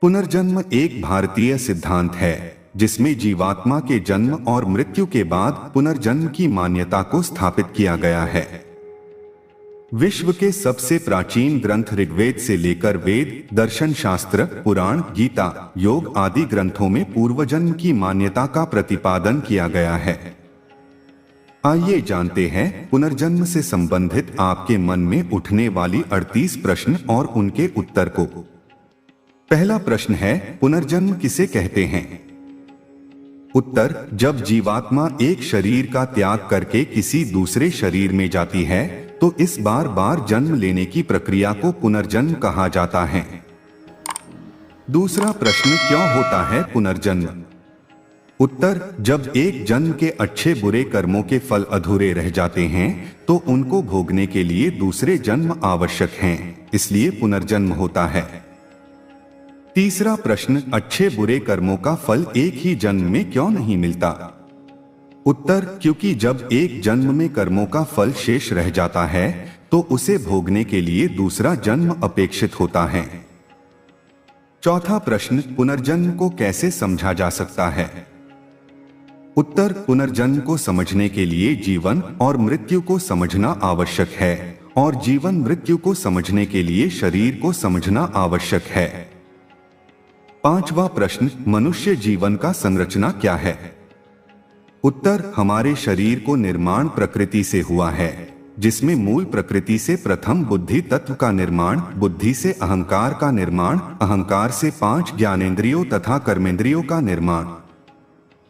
पुनर्जन्म एक भारतीय सिद्धांत है जिसमें जीवात्मा के जन्म और मृत्यु के बाद पुनर्जन्म की मान्यता को स्थापित किया गया है। विश्व के सबसे प्राचीन ग्रंथ ऋग्वेद से लेकर वेद, दर्शन शास्त्र, पुराण, गीता, योग आदि ग्रंथों में पूर्वजन्म की मान्यता का प्रतिपादन किया गया है। आइए जानते हैं पुनर्जन्म से संबंधित आपके मन में उठने वाली 38 प्रश्न और उनके उत्तर को। पहला प्रश्न है, पुनर्जन्म किसे कहते हैं? उत्तर, जब जीवात्मा एक शरीर का त्याग करके किसी दूसरे शरीर में जाती है तो इस बार बार जन्म लेने की प्रक्रिया को पुनर्जन्म कहा जाता है। दूसरा प्रश्न, क्यों होता है पुनर्जन्म? उत्तर, जब एक जन्म के अच्छे बुरे कर्मों के फल अधूरे रह जाते हैं तो उनको भोगने के लिए दूसरे जन्म आवश्यक हैं, इसलिए पुनर्जन्म होता है। तीसरा प्रश्न, अच्छे बुरे कर्मों का फल एक ही जन्म में क्यों नहीं मिलता? उत्तर, क्योंकि जब एक जन्म में कर्मों का फल शेष रह जाता है तो उसे भोगने के लिए दूसरा जन्म अपेक्षित होता है। चौथा प्रश्न, पुनर्जन्म को कैसे समझा जा सकता है? उत्तर, पुनर्जन्म को समझने के लिए जीवन और मृत्यु को समझना आवश्यक है और जीवन मृत्यु को समझने के लिए शरीर को समझना आवश्यक है। पांचवा प्रश्न, मनुष्य जीवन का संरचना क्या है? उत्तर, हमारे शरीर को निर्माण प्रकृति से हुआ है, जिसमें मूल प्रकृति से प्रथम बुद्धि तत्व का निर्माण, बुद्धि से अहंकार का निर्माण, अहंकार से 5 ज्ञानेंद्रियों तथा कर्मेंद्रियों का निर्माण।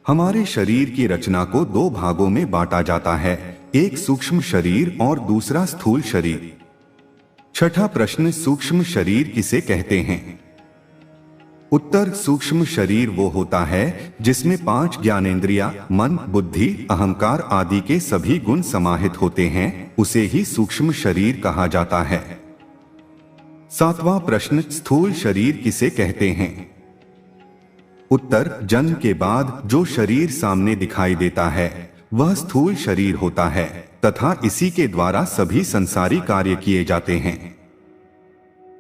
हमारे शरीर की रचना को 2 भागों में बांटा जाता है, एक सूक्ष्म शरीर और दूसरा स्थूल शरीर। छठा प्रश्न, सूक्ष्म शरीर किसे कहते हैं? उत्तर, सूक्ष्म शरीर वो होता है जिसमें 5 ज्ञानेंद्रियां, मन, बुद्धि, अहंकार आदि के सभी गुण समाहित होते हैं, उसे ही सूक्ष्म शरीर कहा जाता है। सातवां प्रश्न, स्थूल शरीर किसे कहते हैं? उत्तर, जन्म के बाद जो शरीर सामने दिखाई देता है वह स्थूल शरीर होता है तथा इसी के द्वारा सभी संसारी कार्य किए जाते हैं।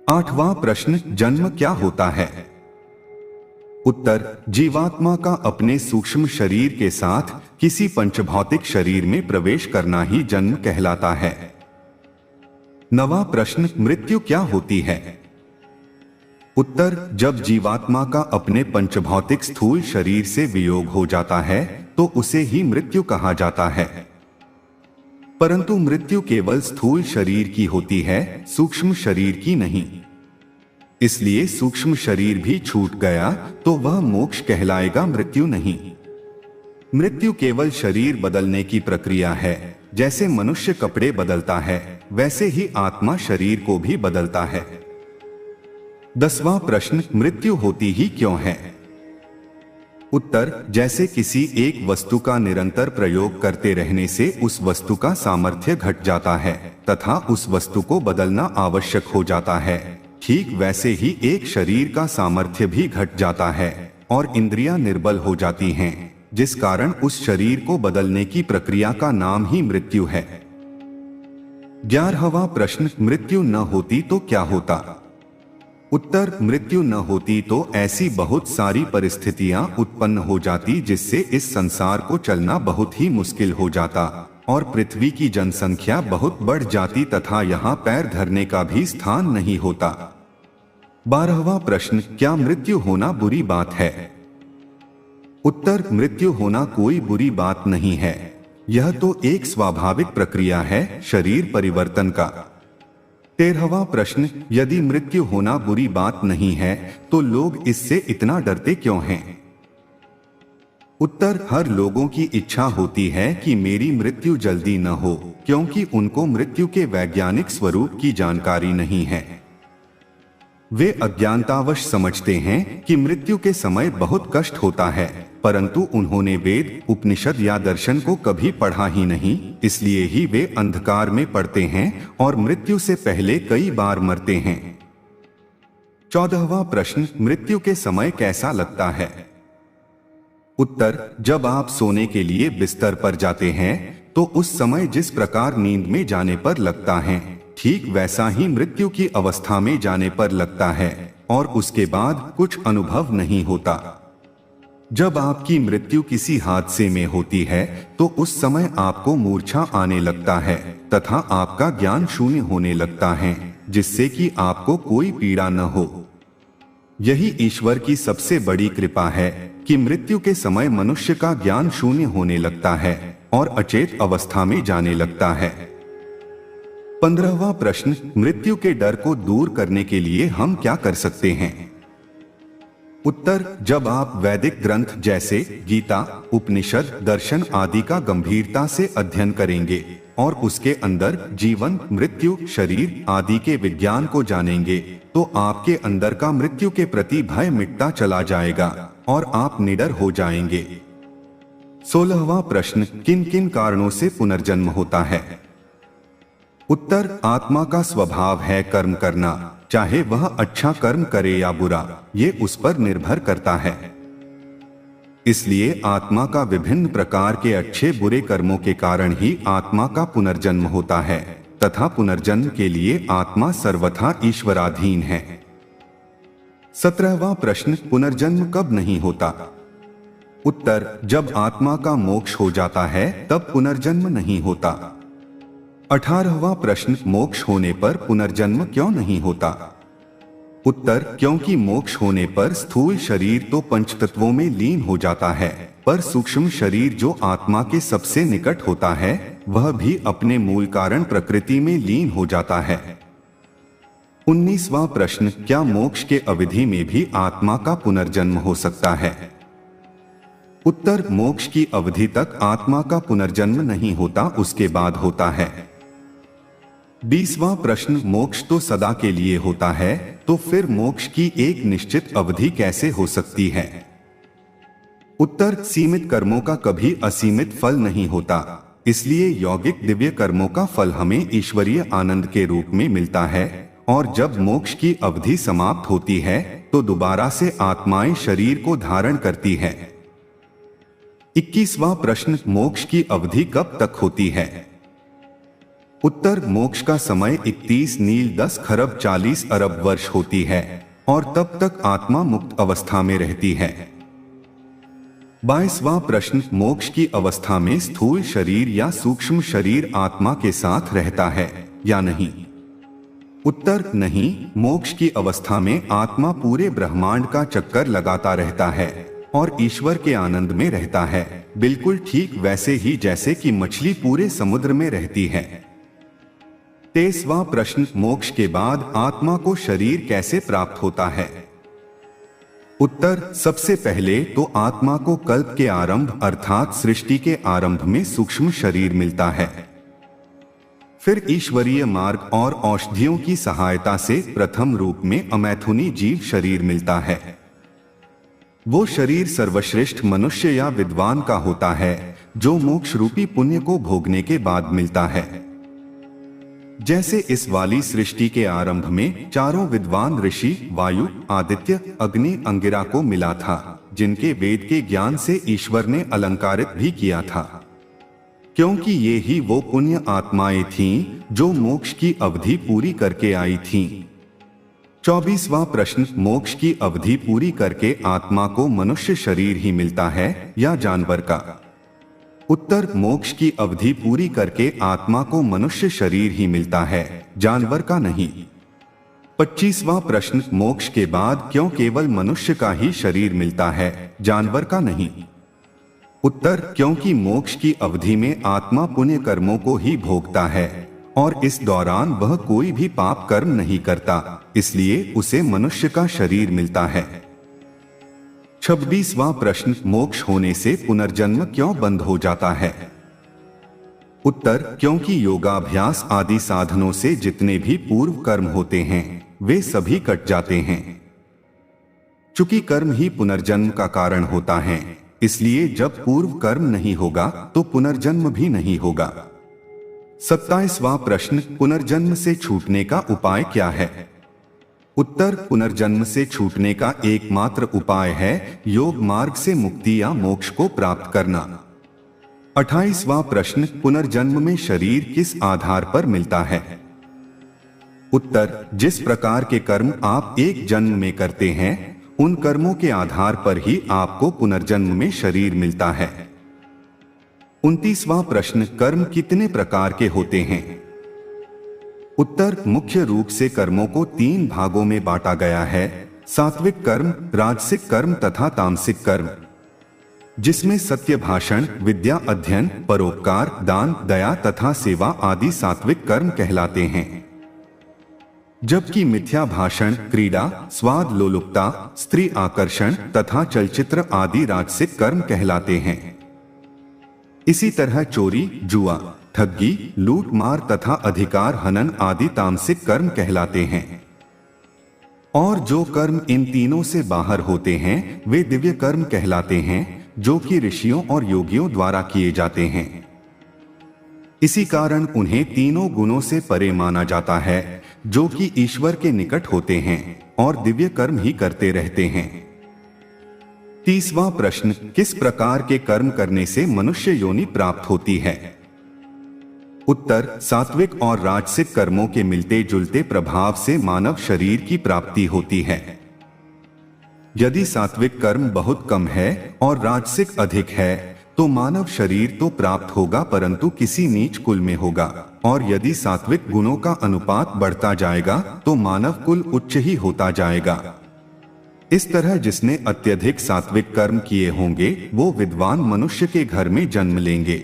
आठवां प्रश्न, जन्म क्या होता है? उत्तर, जीवात्मा का अपने सूक्ष्म शरीर के साथ किसी पंचभौतिक शरीर में प्रवेश करना ही जन्म कहलाता है। नवां प्रश्न, मृत्यु क्या होती है? उत्तर, जब जीवात्मा का अपने पंचभौतिक स्थूल शरीर से वियोग हो जाता है तो उसे ही मृत्यु कहा जाता है। परंतु मृत्यु केवल स्थूल शरीर की होती है, सूक्ष्म शरीर की नहीं। इसलिए सूक्ष्म शरीर भी छूट गया तो वह मोक्ष कहलाएगा, मृत्यु नहीं। मृत्यु केवल शरीर बदलने की प्रक्रिया है। जैसे मनुष्य कपड़े बदलता है वैसे ही आत्मा शरीर को भी बदलता है। 10वां प्रश्न, मृत्यु होती ही क्यों है? उत्तर, जैसे किसी एक वस्तु का निरंतर प्रयोग करते रहने से उस वस्तु का सामर्थ्य घट जाता है तथा उस वस्तु को बदलना आवश्यक हो जाता है, ठीक वैसे ही एक शरीर का सामर्थ्य भी घट जाता है और इंद्रियां निर्बल हो जाती हैं, जिस कारण उस शरीर को बदलने की प्रक्रिया का नाम ही मृत्यु है। 11वां प्रश्न, मृत्यु न होती तो क्या होता? उत्तर, मृत्यु न होती तो ऐसी बहुत सारी परिस्थितियां उत्पन्न हो जाती जिससे इस संसार को चलना बहुत ही मुश्किल हो जाता और पृथ्वी की जनसंख्या बहुत बढ़ जाती तथा यहाँ पैर धरने का भी स्थान नहीं होता। 12वां प्रश्न, क्या मृत्यु होना बुरी बात है? उत्तर, मृत्यु होना कोई बुरी बात नहीं है, यह तो एक स्वाभाविक प्रक्रिया है शरीर परिवर्तन का। 13वां प्रश्न, यदि मृत्यु होना बुरी बात नहीं है तो लोग इससे इतना डरते क्यों हैं? उत्तर, हर लोगों की इच्छा होती है कि मेरी मृत्यु जल्दी न हो, क्योंकि उनको मृत्यु के वैज्ञानिक स्वरूप की जानकारी नहीं है। वे अज्ञानतावश समझते हैं कि मृत्यु के समय बहुत कष्ट होता है, परंतु उन्होंने वेद, उपनिषद या दर्शन को कभी पढ़ा ही नहीं, इसलिए ही वे अंधकार में पड़ते हैं और मृत्यु से पहले कई बार मरते हैं। 14वां प्रश्न, मृत्यु के समय कैसा लगता है? उत्तर, जब आप सोने के लिए बिस्तर पर जाते हैं तो उस समय जिस प्रकार नींद में जाने पर लगता है, ठीक वैसा ही मृत्यु की अवस्था में जाने पर लगता है। और उसके बाद कुछ अनुभव नहीं होता। जब आपकी मृत्यु किसी हादसे में होती है तो उस समय आपको मूर्छा आने लगता है तथा आपका ज्ञान शून्य होने लगता है, जिससे कि आपको कोई पीड़ा न हो। यही ईश्वर की सबसे बड़ी कृपा है कि मृत्यु के समय मनुष्य का ज्ञान शून्य होने लगता है और अचेत अवस्था में जाने लगता है। 15वां प्रश्न, मृत्यु के डर को दूर करने के लिए हम क्या कर सकते हैं? उत्तर, जब आप वैदिक ग्रंथ जैसे गीता, उपनिषद, दर्शन आदि का गंभीरता से अध्ययन करेंगे और उसके अंदर जीवन, मृत्यु, शरीर आदि के विज्ञान को जानेंगे तो आपके अंदर का मृत्यु के प्रति भय मिटता चला जाएगा और आप निडर हो जाएंगे। 16वां प्रश्न, किन किन कारणों से पुनर्जन्म होता है? उत्तर, आत्मा का स्वभाव है कर्म करना, चाहे वह अच्छा कर्म करे या बुरा, ये उस पर निर्भर करता है। इसलिए आत्मा का विभिन्न प्रकार के अच्छे बुरे कर्मों के कारण ही आत्मा का पुनर्जन्म होता है तथा पुनर्जन्म के लिए आत्मा सर्वथा ईश्वराधीन है। 17वां प्रश्न, पुनर्जन्म कब नहीं होता? उत्तर, जब आत्मा का मोक्ष हो जाता है तब पुनर्जन्म नहीं होता। 18वां प्रश्न, मोक्ष होने पर पुनर्जन्म क्यों नहीं होता? उत्तर, क्योंकि मोक्ष होने पर स्थूल शरीर तो पंचतत्वों में लीन हो जाता है, पर सूक्ष्म शरीर जो आत्मा के सबसे निकट होता है वह भी अपने मूल कारण प्रकृति में लीन हो जाता है। 19वां प्रश्न, क्या मोक्ष के अवधि में भी आत्मा का पुनर्जन्म हो सकता है? उत्तर, मोक्ष की अवधि तक आत्मा का पुनर्जन्म नहीं होता, उसके बाद होता है। 20वां प्रश्न, मोक्ष तो सदा के लिए होता है तो फिर मोक्ष की एक निश्चित अवधि कैसे हो सकती है? उत्तर, सीमित कर्मों का कभी असीमित फल नहीं होता, इसलिए यौगिक दिव्य कर्मों का फल हमें ईश्वरीय आनंद के रूप में मिलता है और जब मोक्ष की अवधि समाप्त होती है तो दोबारा से आत्माएं शरीर को धारण करती है। 21वां प्रश्न, मोक्ष की अवधि कब तक होती है? उत्तर, मोक्ष का समय 31 नील 10 खरब 40 अरब वर्ष होती है और तब तक आत्मा मुक्त अवस्था में रहती है। 22वां प्रश्न, मोक्ष की अवस्था में स्थूल शरीर या सूक्ष्म शरीर आत्मा के साथ रहता है या नहीं? उत्तर, नहीं, मोक्ष की अवस्था में आत्मा पूरे ब्रह्मांड का चक्कर लगाता रहता है और ईश्वर के आनंद में रहता है, बिल्कुल ठीक वैसे ही जैसे कि मछली पूरे समुद्र में रहती है। 23वां प्रश्न, मोक्ष के बाद आत्मा को शरीर कैसे प्राप्त होता है? उत्तर, सबसे पहले तो आत्मा को कल्प के आरंभ अर्थात सृष्टि के आरंभ में सूक्ष्म शरीर मिलता है। फिर ईश्वरीय मार्ग और औषधियों की सहायता से प्रथम रूप में अमैथुनी जीव शरीर मिलता है। वो शरीर सर्वश्रेष्ठ मनुष्य या विद्वान का होता है जो मोक्ष रूपी पुण्य को भोगने के बाद मिलता है। जैसे इस वाली सृष्टि के आरंभ में चारों विद्वान ऋषि वायु, आदित्य, अग्नि, अंगिरा को मिला था, जिनके वेद के ज्ञान से ईश्वर ने अलंकारित भी किया था, क्योंकि ये ही वो पुण्य आत्माएं थीं जो मोक्ष की अवधि पूरी करके आई थीं। 24वां प्रश्न, मोक्ष की अवधि पूरी करके आत्मा को मनुष्य शरीर ही मिलता है या जानवर का? उत्तर, मोक्ष की अवधि पूरी करके आत्मा को मनुष्य शरीर ही मिलता है, जानवर का नहीं। 25वां प्रश्न, मोक्ष के बाद क्यों केवल मनुष्य का ही शरीर मिलता है, जानवर का नहीं? उत्तर, क्योंकि मोक्ष की अवधि में आत्मा पुण्य कर्मों को ही भोगता है और इस दौरान वह कोई भी पाप कर्म नहीं करता, इसलिए उसे मनुष्य का शरीर मिलता है। 26वां प्रश्न, मोक्ष होने से पुनर्जन्म क्यों बंद हो जाता है? उत्तर, क्योंकि योगाभ्यास आदि साधनों से जितने भी पूर्व कर्म होते हैं वे सभी कट जाते हैं। चूंकि कर्म ही पुनर्जन्म का कारण होता है, इसलिए जब पूर्व कर्म नहीं होगा तो पुनर्जन्म भी नहीं होगा। 27वां प्रश्न, पुनर्जन्म से छूटने का उपाय क्या है? उत्तर, पुनर्जन्म से छूटने का एकमात्र उपाय है योग मार्ग से मुक्ति या मोक्ष को प्राप्त करना। 28वां प्रश्न, पुनर्जन्म में शरीर किस आधार पर मिलता है? उत्तर, जिस प्रकार के कर्म आप एक जन्म में करते हैं उन कर्मों के आधार पर ही आपको पुनर्जन्म में शरीर मिलता है। 29वां प्रश्न, कर्म कितने प्रकार के होते हैं? उत्तर, मुख्य रूप से कर्मों को 3 भागों में बांटा गया है, सात्विक कर्म, राजसिक कर्म तथा तामसिक कर्म, जिसमें सत्य भाषण, विद्या अध्ययन, परोपकार, दान, दया तथा सेवा आदि सात्विक कर्म कहलाते हैं, जबकि मिथ्या भाषण, क्रीड़ा, स्वाद लोलुपता, स्त्री आकर्षण तथा चलचित्र आदि राजसिक कर्म कहलाते हैं। इसी तरह चोरी, जुआ, ठगी, लूट मार तथा अधिकार हनन आदि तामसिक कर्म कहलाते हैं। और जो कर्म इन तीनों से बाहर होते हैं वे दिव्य कर्म कहलाते हैं, जो कि ऋषियों और योगियों द्वारा किए जाते हैं। इसी कारण उन्हें तीनों गुणों से परे माना जाता है, जो कि ईश्वर के निकट होते हैं और दिव्य कर्म ही करते रहते हैं। 30वां प्रश्न, किस प्रकार के कर्म करने से मनुष्य योनि प्राप्त होती है? उत्तर, सात्विक और राजसिक कर्मों के मिलते जुलते प्रभाव से मानव शरीर की प्राप्ति होती है। यदि सात्विक कर्म बहुत कम है और राजसिक अधिक है तो मानव शरीर तो प्राप्त होगा परंतु किसी नीच कुल में होगा, और यदि सात्विक गुणों का अनुपात बढ़ता जाएगा तो मानव कुल उच्च ही होता जाएगा। इस तरह जिसने अत्यधिक सात्विक कर्म किए होंगे वो विद्वान मनुष्य के घर में जन्म लेंगे।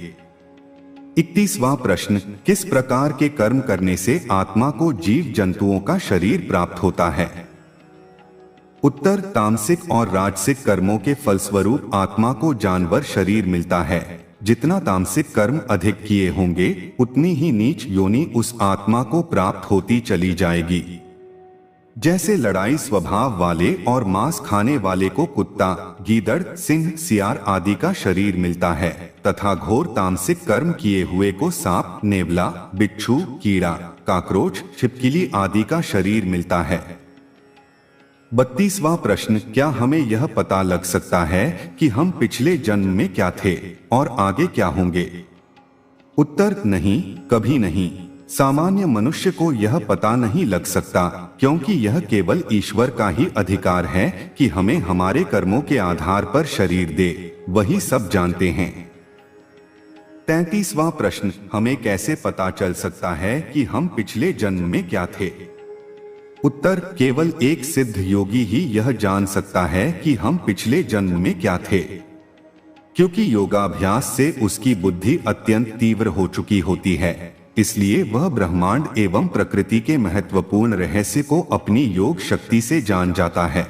31वां प्रश्न, किस प्रकार के कर्म करने से आत्मा को जीव जंतुओं का शरीर प्राप्त होता है? उत्तर, तामसिक और राजसिक कर्मों के फलस्वरूप आत्मा को जानवर शरीर मिलता है। जितना तामसिक कर्म अधिक किए होंगे उतनी ही नीच योनि उस आत्मा को प्राप्त होती चली जाएगी। जैसे लड़ाई स्वभाव वाले और मांस खाने वाले को कुत्ता, गीदड़, सिंह, सियार आदि का शरीर मिलता है, तथा घोर तामसिक कर्म किए हुए को सांप, नेवला, बिच्छू, कीड़ा, काकरोच, छिपकली आदि का शरीर मिलता है। 32वां प्रश्न, क्या हमें यह पता लग सकता है कि हम पिछले जन्म में क्या थे और आगे क्या होंगे? उत्तर, नहीं, कभी नहीं। सामान्य मनुष्य को यह पता नहीं लग सकता, क्योंकि यह केवल ईश्वर का ही अधिकार है कि हमें हमारे कर्मों के आधार पर शरीर दे, वही सब जानते हैं। 33वां प्रश्न, हमें कैसे पता चल सकता है कि हम पिछले जन्म में क्या थे? उत्तर, केवल एक सिद्ध योगी ही यह जान सकता है कि हम पिछले जन्म में क्या थे, क्योंकि योगाभ्यास से उसकी बुद्धि अत्यंत तीव्र हो चुकी होती है, इसलिए वह ब्रह्मांड एवं प्रकृति के महत्वपूर्ण रहस्य को अपनी योग शक्ति से जान जाता है।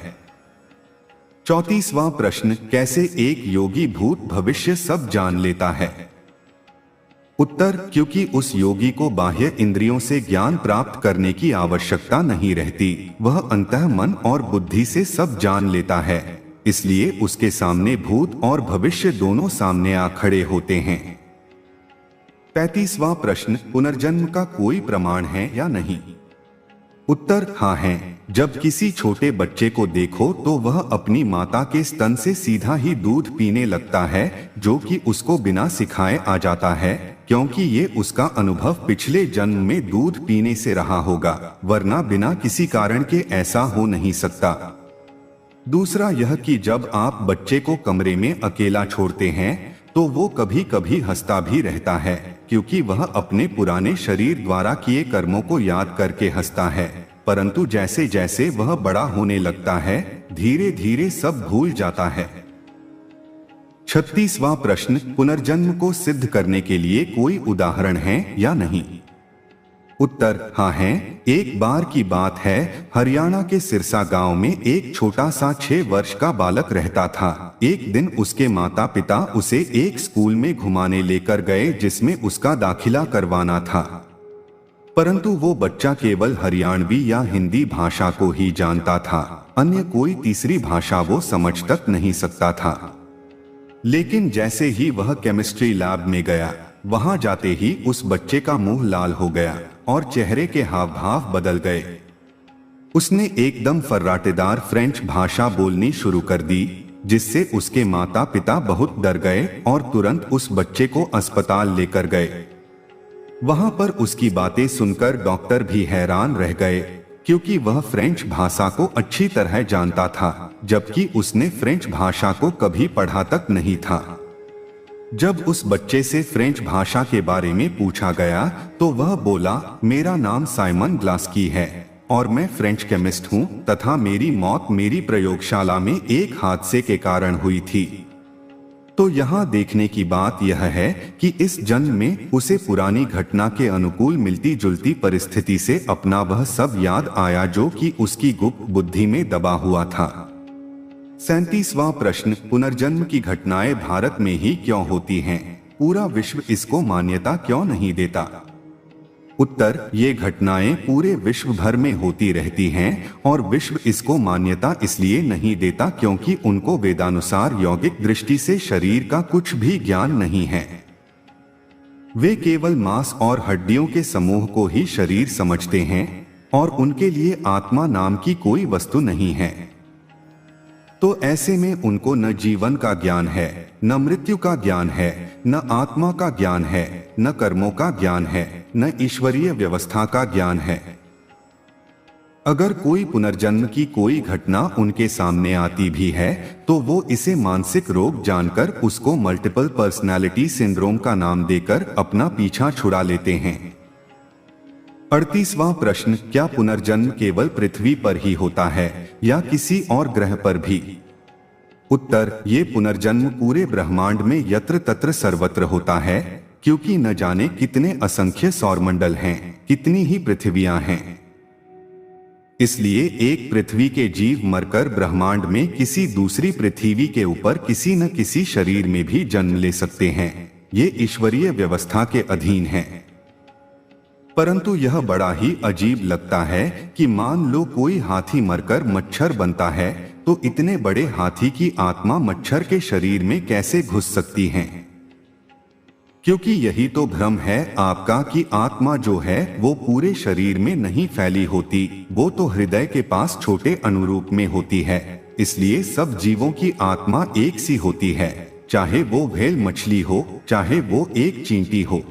34वां प्रश्न, कैसे एक योगी भूत भविष्य सब जान लेता है? उत्तर, क्योंकि उस योगी को बाह्य इंद्रियों से ज्ञान प्राप्त करने की आवश्यकता नहीं रहती, वह अंतः मन और बुद्धि से सब जान लेता है, इसलिए उसके सामने भूत और भविष्य दोनों सामने आ खड़े होते हैं। 35वां प्रश्न, पुनर्जन्म का कोई प्रमाण है या नहीं? उत्तर, हाँ है। जब किसी छोटे बच्चे को देखो तो वह अपनी माता के स्तन से सीधा ही दूध पीने लगता है, जो कि उसको बिना सिखाए आ जाता है, क्योंकि ये उसका अनुभव पिछले जन्म में दूध पीने से रहा होगा, वरना बिना किसी कारण के ऐसा हो नहीं सकता। दूसरा यह कि जब आप बच्चे को कमरे में अकेला छोड़ते हैं तो वो कभी कभी हंसता भी रहता है, क्योंकि वह अपने पुराने शरीर द्वारा किए कर्मों को याद करके हंसता है, परंतु जैसे जैसे वह बड़ा होने लगता है धीरे धीरे सब भूल जाता है। 36वां प्रश्न, पुनर्जन्म को सिद्ध करने के लिए कोई उदाहरण है या नहीं? उत्तर, हाँ है। एक बार की बात है, हरियाणा के सिरसा गांव में एक छोटा सा 6 वर्ष का बालक रहता था। एक दिन उसके माता पिता उसे एक स्कूल में घुमाने लेकर गए जिसमें उसका दाखिला करवाना था, परंतु वो बच्चा केवल हरियाणवी या हिंदी भाषा को ही जानता था, अन्य कोई तीसरी भाषा वो समझ तक नहीं सकता था। लेकिन जैसे ही वह केमिस्ट्री लैब में गया, वहां जाते ही उस बच्चे का मुंह लाल हो गया और चेहरे के हाव भाव बदल गए। उसने एकदम फर्राटेदार फ्रेंच भाषा बोलनी शुरू कर दी, जिससे उसके माता पिता बहुत डर गए और तुरंत उस बच्चे को अस्पताल लेकर गए। वहां पर उसकी बातें सुनकर डॉक्टर भी हैरान रह गए, क्योंकि वह फ्रेंच भाषा को अच्छी तरह जानता था, जबकि उसने फ्रेंच भाषा को कभी पढ़ा तक नहीं था। जब उस बच्चे से फ्रेंच भाषा के बारे में पूछा गया तो वह बोला, मेरा नाम साइमन ग्लास्की है और मैं फ्रेंच केमिस्ट हूँ तथा मेरी मौत मेरी प्रयोगशाला में एक हादसे के कारण हुई थी। तो यहाँ देखने की बात यह है कि इस जन्म में उसे पुरानी घटना के अनुकूल मिलती जुलती परिस्थिति से अपना वह सब याद आया जो कि उसकी गुप्त बुद्धि में दबा हुआ था। 37वां प्रश्न, पुनर्जन्म की घटनाएं भारत में ही क्यों होती हैं? पूरा विश्व इसको मान्यता क्यों नहीं देता? उत्तर, ये घटनाएं पूरे विश्व भर में होती रहती हैं और विश्व इसको मान्यता इसलिए नहीं देता क्योंकि उनको वेदानुसार यौगिक दृष्टि से शरीर का कुछ भी ज्ञान नहीं है। वे केवल मांस और हड्डियों के समूह को ही शरीर समझते हैं और उनके लिए आत्मा नाम की कोई वस्तु नहीं है। तो ऐसे में उनको न जीवन का ज्ञान है, न मृत्यु का ज्ञान है, न आत्मा का ज्ञान है, न कर्मों का ज्ञान है, न ईश्वरीय व्यवस्था का ज्ञान है। अगर कोई पुनर्जन्म की कोई घटना उनके सामने आती भी है तो वो इसे मानसिक रोग जानकर उसको मल्टीपल पर्सनालिटी सिंड्रोम का नाम देकर अपना पीछा छुड़ा लेते हैं। 38वां प्रश्न, क्या पुनर्जन्म केवल पृथ्वी पर ही होता है या किसी और ग्रह पर भी? उत्तर, ये पुनर्जन्म पूरे ब्रह्मांड में यत्र तत्र सर्वत्र होता है, क्योंकि न जाने कितने असंख्य सौरमंडल हैं, कितनी ही पृथ्वियां हैं। इसलिए एक पृथ्वी के जीव मरकर ब्रह्मांड में किसी दूसरी पृथ्वी के ऊपर किसी न किसी शरीर में भी जन्म ले सकते हैं। ये ईश्वरीय व्यवस्था के अधीन है। परंतु यह बड़ा ही अजीब लगता है कि मान लो कोई हाथी मरकर मच्छर बनता है तो इतने बड़े हाथी की आत्मा मच्छर के शरीर में कैसे घुस सकती है? क्योंकि यही तो भ्रम है आपका कि आत्मा जो है वो पूरे शरीर में नहीं फैली होती, वो तो हृदय के पास छोटे अनुरूप में होती है। इसलिए सब जीवों की आत्मा एक सी होती है, चाहे वो व्हेल मछली हो, चाहे वो एक चींटी हो।